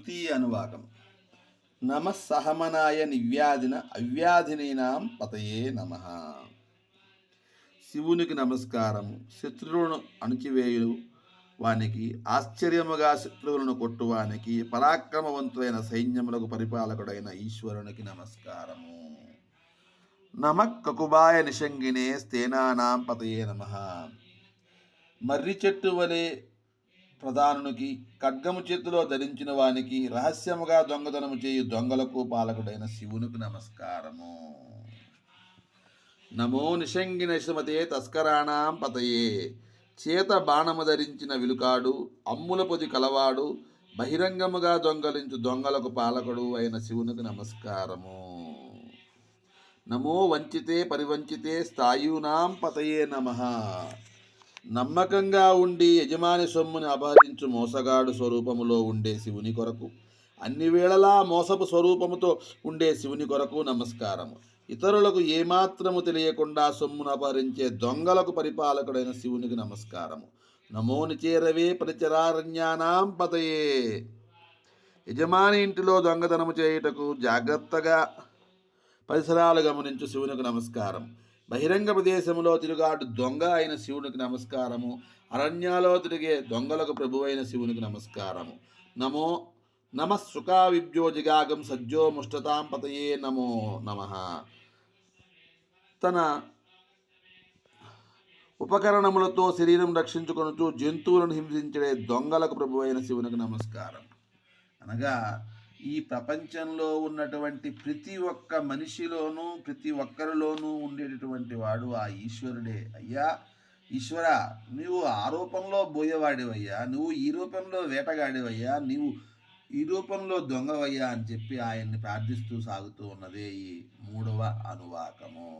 తృతీయ అనువాకం. నమస్సహమనాయ నివ్యాధిన అవ్యాధినీనాం పతయే నమ. శివునికి నమస్కారము. శత్రువులను అణిచివేయు వానికి, ఆశ్చర్యముగా శత్రువులను కొట్టువానికి, పరాక్రమవంతులైన సైన్యములకు పరిపాలకుడైన ఈశ్వరునికి నమస్కారము. నమ కకుబాయ నిషంగినే స్థేనానాం పతయే నమ. మర్రి చెట్టు వలె ప్రధానునికి, ఖడ్గము చేతిలో ధరించిన వానికి, రహస్యముగా దొంగతనము చేయు దొంగలకు పాలకుడైన శివునికి నమస్కారము. నమో నిషంగిన సుమతే తస్కరాణాం పతయే. చేత బాణము ధరించిన విలుకాడు, అమ్ముల పొది కలవాడు, బహిరంగముగా దొంగలించు దొంగలకు పాలకుడు అయిన శివునికి నమస్కారము. నమో వంచితే పరివంచితే స్థాయూనాం పతయే నమః. నమ్మకంగా ఉండి యజమాని సొమ్ముని అపహరించు మోసగాడు స్వరూపములో ఉండే శివుని కొరకు, అన్ని వేళలా మోసపు స్వరూపముతో ఉండే శివుని కొరకు నమస్కారము. ఇతరులకు ఏమాత్రము తెలియకుండా సొమ్మును అపహరించే దొంగలకు పరిపాలకుడైన శివునికి నమస్కారము. నమో నిచేరవే పరిచరారణ్యానాం పతయే. యజమాని ఇంటిలో దొంగతనము చేయుటకు జాగ్రత్తగా పరిసరాలు గమనించు శివునికి నమస్కారం. బహిరంగ ప్రదేశంలో తిరుగాడు దొంగ అయిన శివునికి నమస్కారము. అరణ్యాలో తిరిగే దొంగలకు ప్రభు అయిన శివునికి నమస్కారము. నమో నమ సుఖావిభ్యోజిగాగం సజ్జో ముష్టతాం పతయే నమో నమ. తన ఉపకరణములతో శరీరం రక్షించుకొనుచు జంతువులను హింసించే దొంగలకు ప్రభు అయిన శివునికి నమస్కారం. అనగా ఈ ప్రపంచంలో ఉన్నటువంటి ప్రతి ఒక్క మనిషిలోనూ, ప్రతి ఒక్కరిలోనూ ఉండేటటువంటి వాడు ఆ ఈశ్వరుడే. అయ్యా ఈశ్వర, నువ్వు ఆ రూపంలో బోయేవాడివయ్యా, నువ్వు ఈ రూపంలో వేటగాడివయ్యా, నీవు ఈ రూపంలో దొంగవయ్యా అని చెప్పి ఆయన్ని ప్రార్థిస్తూ సాగుతూ ఉన్నదే ఈ 3వ అనువాకము.